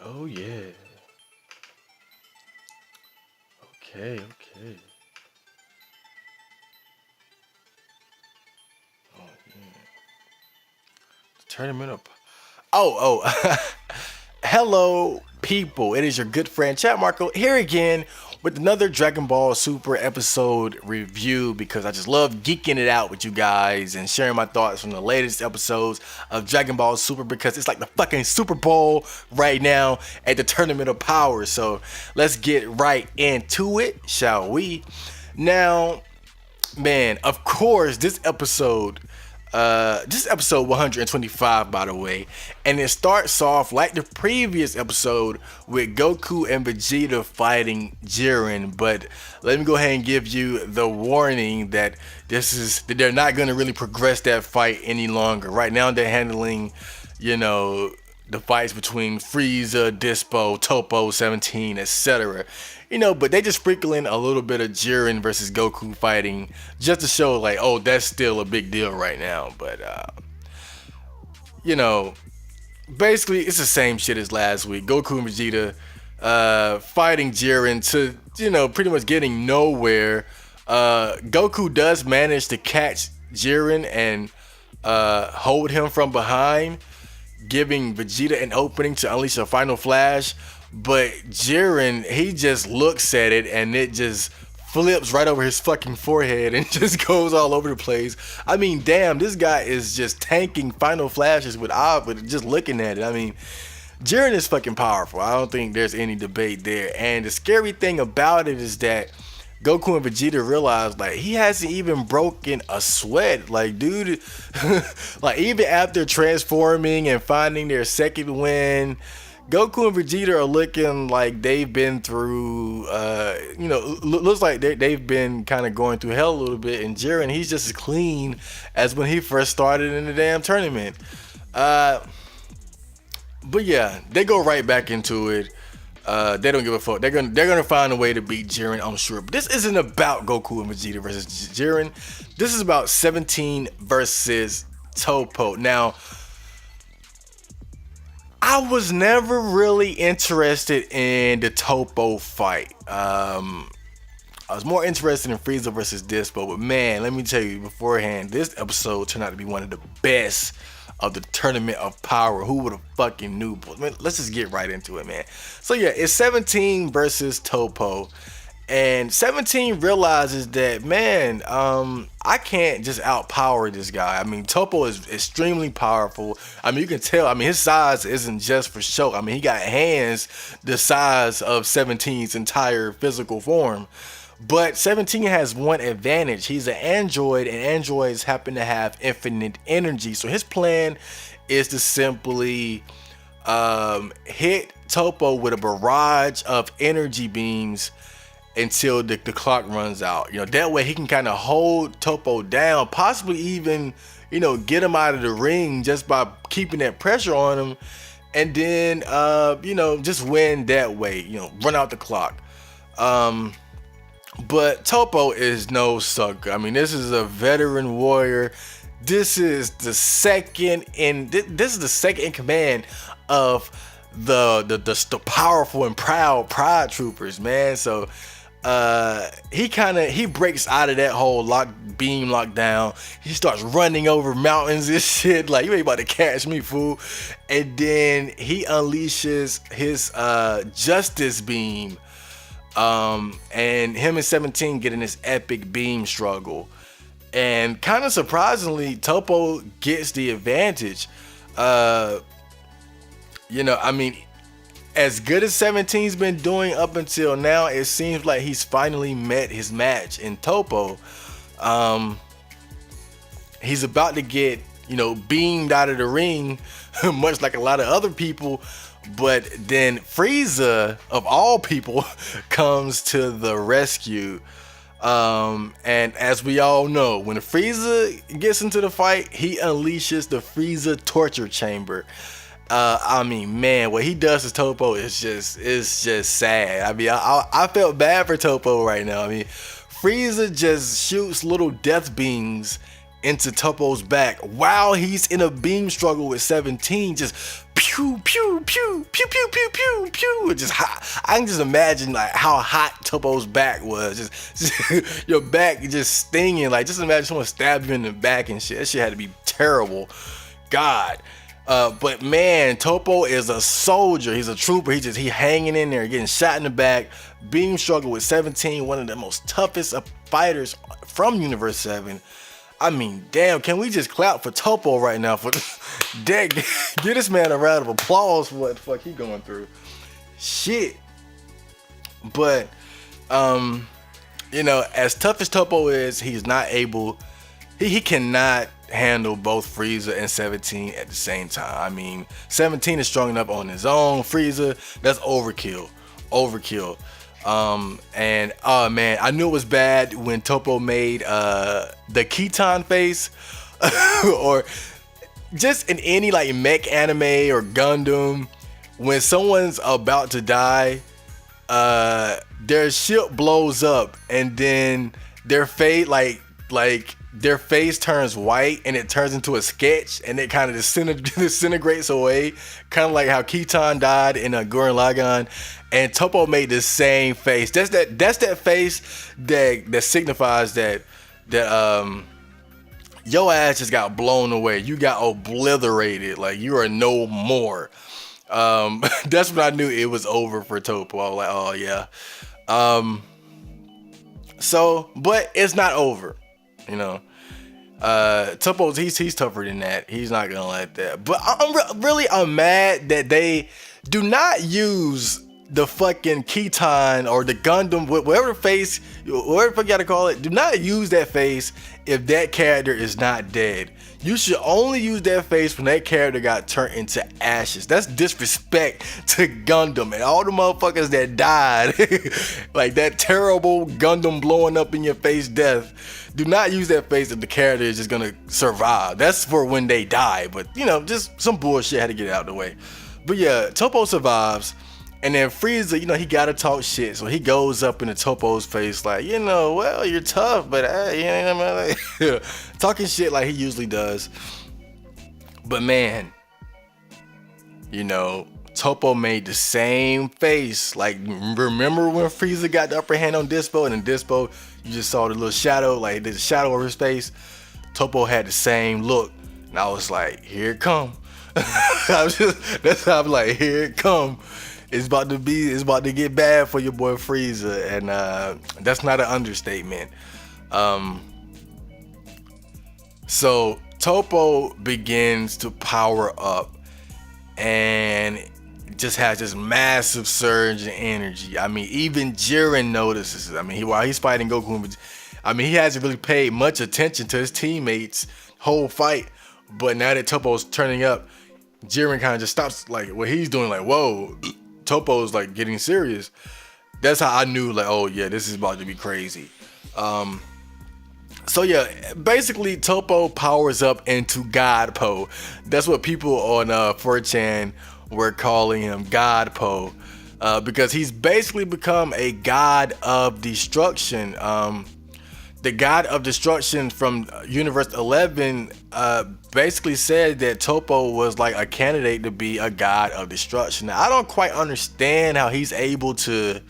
Oh yeah. Okay, okay. Oh yeah. Tournament up. Oh. Hello, people. It is your good friend Chat Marco here again with another Dragon Ball Super episode review because I just love geeking it out with you guys and sharing my thoughts from the latest episodes of Dragon Ball Super because it's like the fucking Super Bowl right now at the Tournament of Power. So let's get right into it, shall we? Now, man, of course, this episode 125, by the way, and it starts off like the previous episode with Goku and Vegeta fighting Jiren. But let me go ahead and give you the warning that they're not going to really progress that fight any longer. Right now, they're handling, you know, the fights between Frieza, Dispo, Topo, 17, etc. But they just sprinkle in a little bit of Jiren versus Goku fighting just to show, like, oh, that's still a big deal right now. But, you know, basically, it's the same shit as last week. Goku and Vegeta fighting Jiren to, pretty much getting nowhere. Goku does manage to catch Jiren and hold him from behind, giving Vegeta an opening to unleash a final flash. But Jiren, he just looks at it and it just flips right over his fucking forehead and just goes all over the place. I mean, damn, this guy is just tanking final flashes with just looking at it. I mean, Jiren is fucking powerful. I don't think there's any debate there. And the scary thing about it is that Goku and Vegeta realize, like, he hasn't even broken a sweat. Like, dude, like, even after transforming and finding their second win, Goku and Vegeta are looking like they've been through, looks like they've been kind of going through hell a little bit. And Jiren, he's just as clean as when he first started in the damn tournament. But yeah, they go right back into it. They don't give a fuck. They're gonna find a way to beat Jiren, I'm sure. But this isn't about Goku and Vegeta versus Jiren. This is about 17 versus Topo. Now, I was never really interested in the Topo fight. I was more interested in Frieza versus Dispo, but man, let me tell you beforehand, this episode turned out to be one of the best of the Tournament of Power. Who would have fucking knew? But man, let's just get right into it, man. So yeah, it's 17 versus Topo. And 17 realizes that, man, I can't just outpower this guy. I mean, Topo is extremely powerful. I mean, you can tell. I mean, his size isn't just for show. I mean, he got hands the size of 17's entire physical form. But 17 has one advantage. He's an android, and androids happen to have infinite energy. So his plan is to simply hit Topo with a barrage of energy beams until the clock runs out. That way he can kind of hold Topo down, possibly even, get him out of the ring just by keeping that pressure on him, and then, just win that way, run out the clock. But Topo is no sucker. I mean, this is a veteran warrior. This is the second in command of the powerful and proud Pride Troopers, man. So he breaks out of that whole beam lockdown. He starts running over mountains and shit, like, you ain't about to catch me, fool. And then he unleashes his justice beam, and him and 17 get in this epic beam struggle, and kind of surprisingly, Topo gets the advantage. I mean, as good as 17's been doing up until now, it seems like he's finally met his match in Topo. He's about to get, beamed out of the ring, much like a lot of other people. But then Frieza, of all people, comes to the rescue. And as we all know, when Frieza gets into the fight, he unleashes the Frieza torture chamber. I mean, man, what he does to Topo is just sad. I mean, I felt bad for Topo right now. I mean, Frieza just shoots little death beams into Toppo's back while he's in a beam struggle with 17. Just pew pew pew pew pew pew pew pew. Just hot. I can just imagine like how hot Toppo's back was. Just your back just stinging. Like just imagine someone stabbed you in the back and shit. That shit had to be terrible. God. But man, Toppo is a soldier. He's a trooper. He hanging in there, getting shot in the back. Beam struggle with 17, one of the most toughest fighters from Universe 7. I mean, damn, can we just clap for Toppo right now for that? Give this man a round of applause for what the fuck he going through. Shit. But as tough as Toppo is, he's not able, he cannot handle both Frieza and 17 at the same time. I mean, 17 is strong enough on his own. Frieza, that's overkill. And oh man, I knew it was bad when Toppo made the Keaton face or just in any like mech anime or Gundam, when someone's about to die, their ship blows up and then their face their face turns white and it turns into a sketch and it kind of disintegrates away, kind of like how Keaton died in a Gurren Lagann. And Toppo made the same face. That's that face that signifies that your ass just got blown away. You got obliterated. Like you are no more. That's when I knew it was over for Toppo. I was like, oh yeah. But it's not over. Toppo's he's tougher than that. He's not gonna let that. But I'm mad that they do not use the fucking Keaton or the Gundam, whatever face, whatever the fuck you gotta call it. Do not use that face if that character is not dead. You should only use that face when that character got turned into ashes. That's disrespect to Gundam and all the motherfuckers that died. Like that terrible Gundam blowing up in your face death. Do not use that face if the character is just gonna survive. That's for when they die. But just some bullshit had to get out of the way. But yeah, Toppo survives. And then Frieza, he gotta talk shit. So he goes up into Toppo's face like, well, you're tough, but talking shit like he usually does. But man, Toppo made the same face. Like, remember when Frieza got the upper hand on Dispo, and in Dispo, you just saw the little shadow, like there's a shadow over his face. Toppo had the same look. And I was like, here it come. That's how I'm like, here it come. It's about to get bad for your boy Frieza, and that's not an understatement. So Toppo begins to power up and just has this massive surge in energy. I mean, even Jiren notices it. I mean, while he's fighting Goku, he hasn't really paid much attention to his teammates whole fight, but now that Toppo's turning up, Jiren kind of just stops like what he's doing, like, whoa. Toppo's like getting serious. That's how I knew, like, oh yeah, this is about to be crazy. So yeah, basically Toppo powers up into God Po. That's what people on 4chan were calling him, God Po, because he's basically become a god of destruction. The god of destruction from Universe 11 basically said that Toppo was like a candidate to be a god of destruction. Now, I don't quite understand how he's able to,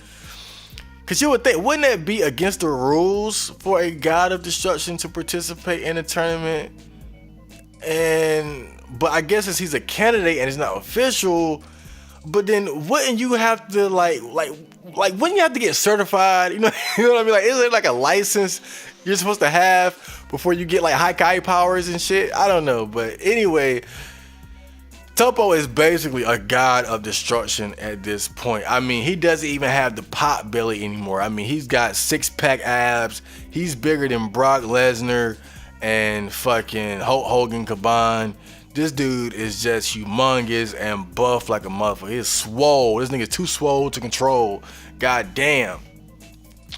because you would think, wouldn't that be against the rules for a god of destruction to participate in a tournament? But I guess since he's a candidate and it's not official, but then wouldn't you have to like wouldn't you have to get certified? You know what I mean? Like, is it like a license you're supposed to have before you get like Haikai powers and shit? I don't know. But anyway, Toppo is basically a god of destruction at this point. I mean, he doesn't even have the pot belly anymore. I mean, he's got 6-pack abs. He's bigger than Brock Lesnar and fucking Hulk Hogan combined. This dude is just humongous and buff like a motherfucker. He's swole. This nigga's too swole to control. God damn.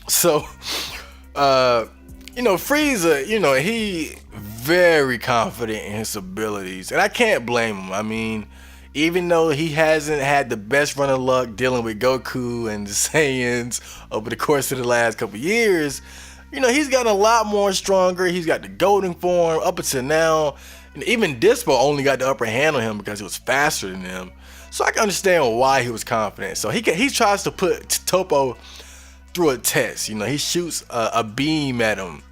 So, Frieza, he very confident in his abilities. And I can't blame him. I mean, even though he hasn't had the best run of luck dealing with Goku and the Saiyans over the course of the last couple years, he's gotten a lot more stronger. He's got the golden form up until now. And even Dispo only got the upper hand on him because he was faster than him. So I can understand why he was confident. So he tries to put Topo through a test. He shoots a beam at him.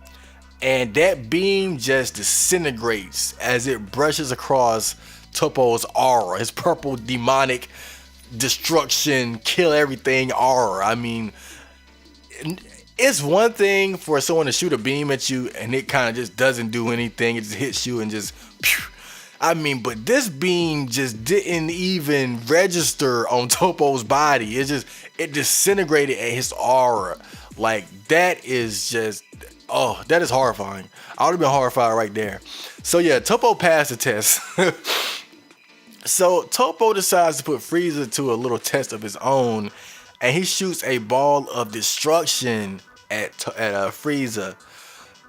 And that beam just disintegrates as it brushes across Topo's aura. His purple demonic destruction, kill everything aura. I mean, it's one thing for someone to shoot a beam at you and it kind of just doesn't do anything. It just hits you and just, phew. I mean, but this beam just didn't even register on Topo's body. It disintegrated at his aura. Like, that is just, oh, that is horrifying. I would have been horrified right there. So yeah, Topo passed the test. So Topo decides to put Frieza to a little test of his own, and he shoots a ball of destruction at Frieza.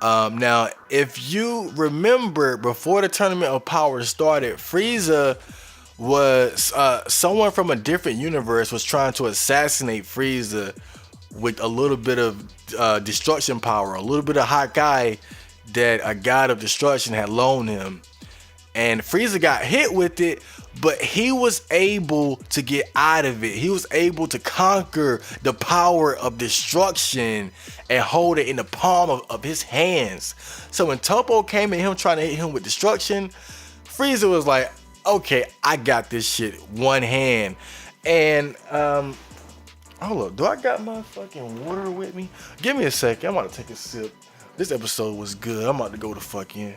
Now, if you remember, before the Tournament of Power started, Frieza was someone from a different universe was trying to assassinate Frieza with a little bit of destruction power, a little bit of Hawkeye that a god of destruction had loaned him. And Frieza got hit with it, but he was able to get out of it. He was able to conquer the power of destruction and hold it in the palm of his hands. So when Topo came at him trying to hit him with destruction, Frieza was like, okay, I got this shit one hand. And hold up, do I got my fucking water with me? Give me a second, I'm about to take a sip. This episode was good. I'm about to go the fuck in.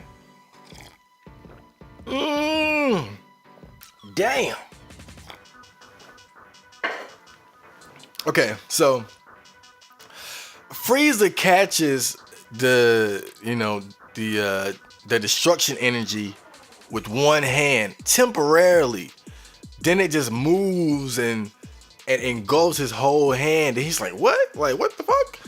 Damn. Okay, so Frieza catches the destruction energy with one hand temporarily. Then it just moves and engulfs his whole hand. And he's like, what? Like, what the fuck?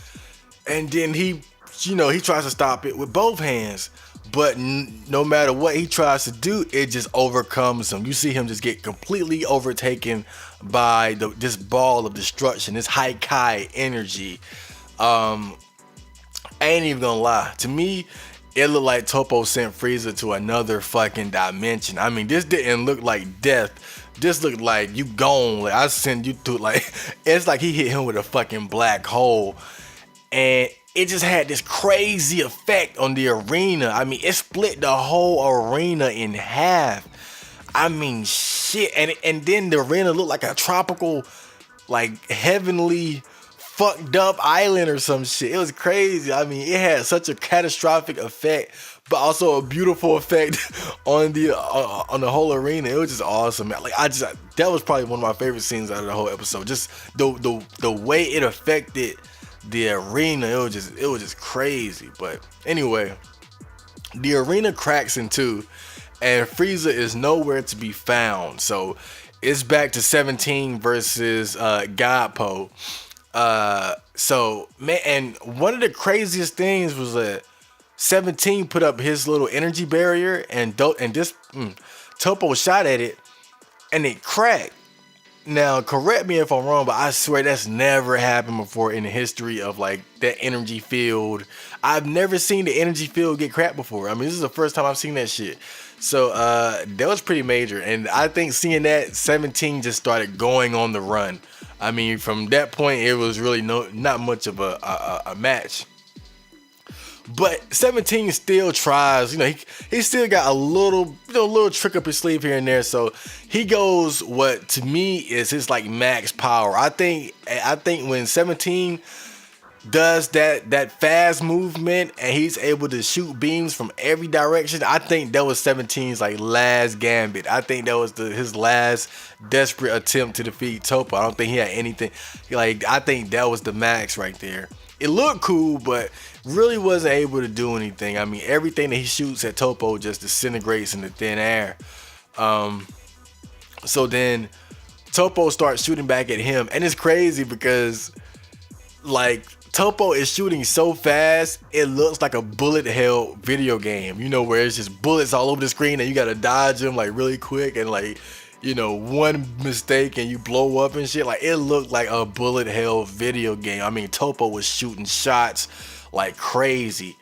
And then he tries to stop it with both hands. But no matter what he tries to do, it just overcomes him. You see him just get completely overtaken by this ball of destruction, this Haikai energy. I ain't even gonna lie. To me, it looked like Topo sent Frieza to another fucking dimension. I mean, this didn't look like death. This looked like you gone. Like, I send you through, like, it's like he hit him with a fucking black hole. And it just had this crazy effect on the arena. I mean, it split the whole arena in half. I mean, shit. And then the arena looked like a tropical, like, heavenly fucked up island or some shit. It was crazy. I mean, it had such a catastrophic effect, but also a beautiful effect on the whole arena. It was just awesome, man. Like, that was probably one of my favorite scenes out of the whole episode. Just the way it affected the arena, it was just crazy. But anyway, the arena cracks in two, and Frieza is nowhere to be found. So it's back to 17 versus Godpo. So man, and one of the craziest things was that 17 put up his little energy barrier, and Topo shot at it, and it cracked. Now, correct me if I'm wrong, but I swear that's never happened before in the history of, like, that energy field. I've never seen the energy field get cracked before. I mean, this is the first time I've seen that shit. So, that was pretty major. And I think seeing that, 17 just started going on the run. I mean, from that point, it was really not much of a match. But 17 still tries, he still got a little trick up his sleeve here and there. So he goes what to me is his like max power. I think when 17 does that fast movement and he's able to shoot beams from every direction, I think that was 17's like last gambit. I think that was his last desperate attempt to defeat Topo. I don't think he had anything. Like, I think that was the max right there. It looked cool, but really wasn't able to do anything. I mean, everything that he shoots at Topo just disintegrates into thin air. So then Topo starts shooting back at him, and it's crazy because, like, Topo is shooting so fast, it looks like a bullet hell video game, where it's just bullets all over the screen and you gotta dodge them like really quick, and like, one mistake and you blow up and shit. Like, it looked like a bullet hell video game. I mean, Topo was shooting shots like crazy.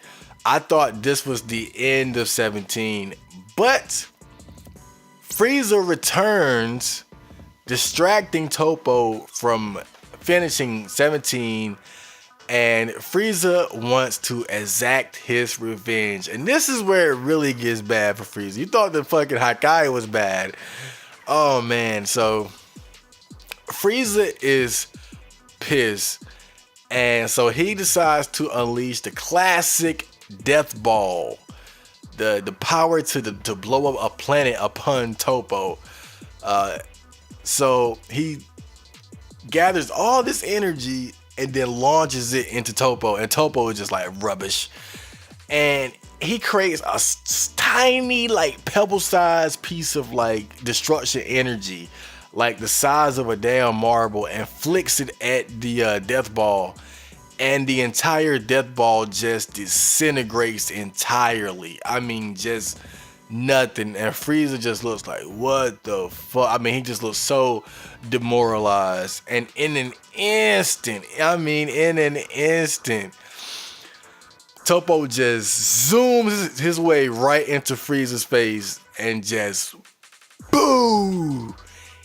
I thought this was the end of 17, but Frieza returns, distracting Topo from finishing 17, and Frieza wants to exact his revenge. And this is where it really gets bad for Frieza. You thought the fucking Hakai was bad. Oh man, so Frieza is pissed. And so he decides to unleash the classic Death Ball. The power to blow up a planet upon Topo. So he gathers all this energy and then launches it into Topo, and Topo is just like rubbish. And he creates a tiny, like pebble-sized piece of like destruction energy, like the size of a damn marble, and flicks it at the Death Ball, and the entire Death Ball just disintegrates entirely. I mean, just nothing. And Frieza just looks like, what the fuck? I mean, he just looks so demoralized. And in an instant, Topo just zooms his way right into Frieza's face and just boo!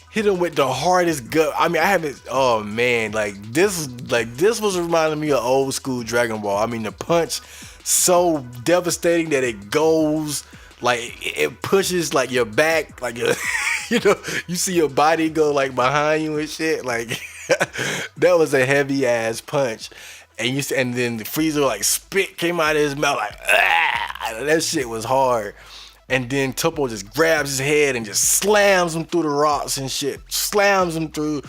Hit him with the hardest gut. I mean, I haven't. Oh man, this was reminding me of old school Dragon Ball. I mean, the punch so devastating that it goes like it pushes like your back, like your, you see your body go like behind you and shit. Like that was a heavy ass punch. And then the Frieza like spit came out of his mouth like that shit was hard. And then Topo just grabs his head and just slams him through the rocks and shit. Slams him through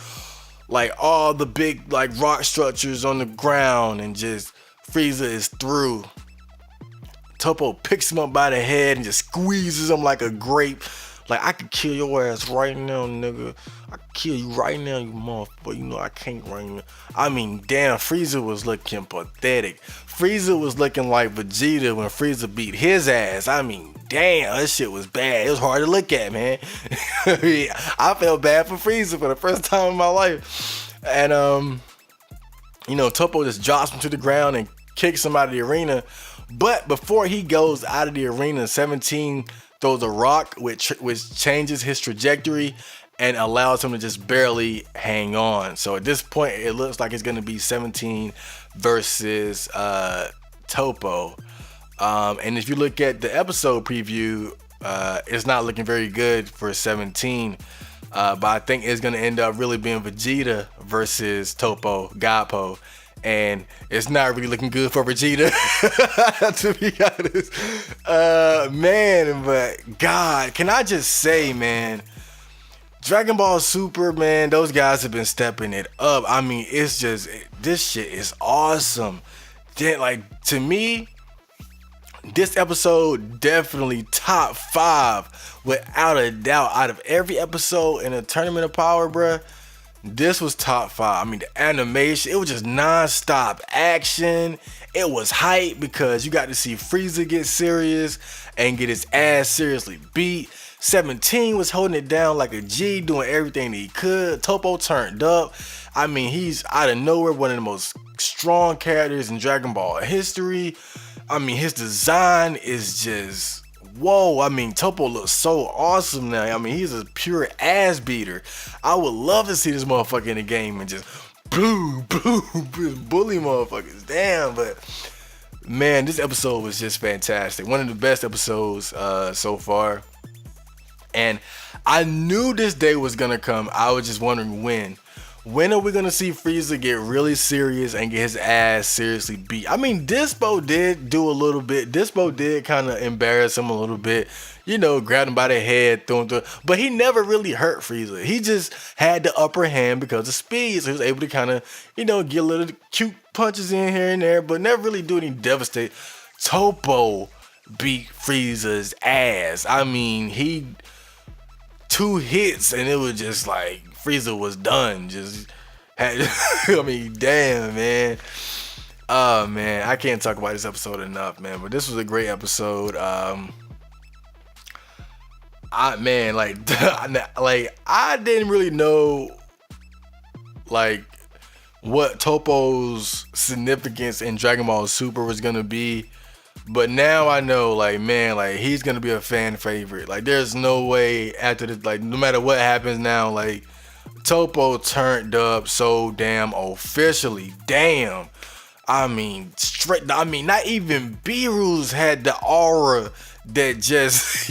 like all the big like rock structures on the ground, and just Frieza is through. Topo picks him up by the head and just squeezes him like a grape. Like, I could kill your ass right now, nigga. I could kill you right now, you motherfucker. You know I can't right now. I mean, damn, Frieza was looking pathetic. Frieza was looking like Vegeta when Frieza beat his ass. I mean, damn, that shit was bad. It was hard to look at, man. I felt bad for Frieza for the first time in my life. And, Topo just drops him to the ground and kicks him out of the arena. But before he goes out of the arena, 17 throws a rock, which changes his trajectory and allows him to just barely hang on. So at this point, it looks like it's going to be 17 versus Topo. And if you look at the episode preview, it's not looking very good for 17. But I think it's going to end up really being Vegeta versus Topo, Godpo. And it's not really looking good for Vegeta, to be honest. Man, but God, can I just say, man, Dragon Ball Super, man, those guys have been stepping it up. I mean, it's just, this shit is awesome. Then, like, to me, this episode definitely top 5 without a doubt. Out of every episode in a Tournament of Power, bruh, this was top 5. I mean, the animation, it was just non-stop action. It was hype because you got to see Frieza get serious and get his ass seriously beat. 17 was holding it down like a G, doing everything that he could. Topo turned up. I mean, he's out of nowhere one of the most strong characters in Dragon Ball history. I mean, his design is just... whoa, I mean, Topo looks so awesome now. I mean, he's a pure ass beater. I would love to see this motherfucker in the game and just bully motherfuckers. Damn, but man, this episode was just fantastic. One of the best episodes so far. And I knew this day was gonna come. I was just wondering when. When are we gonna see Frieza get really serious and get his ass seriously beat? I mean, Dispo did do a little bit. Dispo did kind of embarrass him a little bit. Grabbed him by the head, threw him through. But he never really hurt Frieza. He just had the upper hand because of speed. So he was able to kind of, get a little cute punches in here and there, but never really do any devastate. Topo beat Frieza's ass. I mean, he 2 hits and it was just like Frieza was done. Just had, I mean, damn, man. Oh man, I can't talk about this episode enough, man. But this was a great episode. I didn't really know like what Topo's significance in Dragon Ball Super was gonna be. But now I know, like, man, like, he's gonna be a fan favorite. Like, there's no way after this, like, no matter what happens now, like, Topo turned up so damn officially. Damn. I mean, straight. I mean, not even Beerus had the aura that just,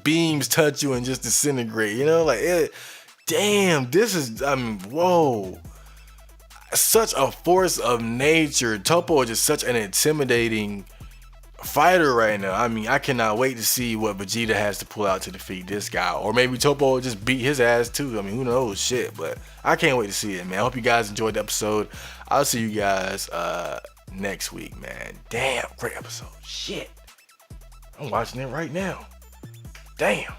beams touch you and just disintegrate. Like, damn, this is, I mean, whoa. Such a force of nature. Topo is just such an intimidating fighter right now. I mean, I cannot wait to see what Vegeta has to pull out to defeat this guy. Or maybe Topo will just beat his ass too. I mean, who knows? Shit. But I can't wait to see it, man. I hope you guys enjoyed the episode. I'll see you guys next week, man. Damn, great episode. Shit. I'm watching it right now. Damn.